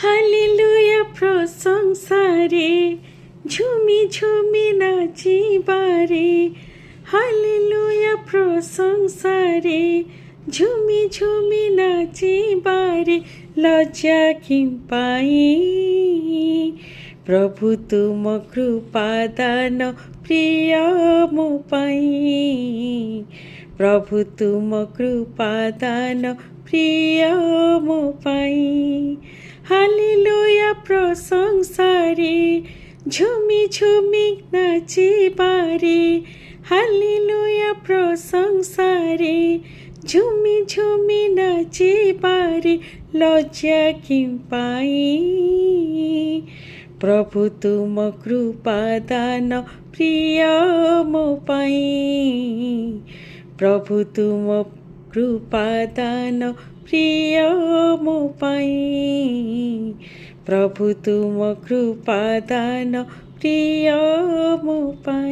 Hallelujah প্রশংসারে ঝুমি ঝুমি নাচিবারে। Hallelujah প্রশংসারে ঝুমি ঝুমি নাচিবারে। লজ্জা Kim পাই প্রভু তুম কৃপা দান প্রিয় ମୋ ପାଇଁ। ପ୍ରଭୁ ତୁମ କୃପା ଦାନ ପ୍ରିୟ ମୋ ପାଇଁ। ହାଲେଲୁୟା ପ୍ରଶଂସାରେ ଝୁମି ଝୁମି ନାଚିବାରେ। ହାଲେଲୁୟା ପ୍ରଶଂସାରେ ଝୁମି ଝୁମି ନାଚିବାରେ। ଲଜ୍ଜା କିମ୍ ପାଇ ପ୍ରଭୁ ତୁମ କୃପା ଦାନ ପ୍ରିୟ ମୋ ପାଇଁ। ପ୍ରଭୁ ତୁମ କୃପା ଦାନ ପ୍ରିୟ ମୋ ପାଇଁ। ପ୍ରଭୁ ତୁମ କୃପା ଦାନ ପ୍ରିୟ ମୋ ପାଇଁ।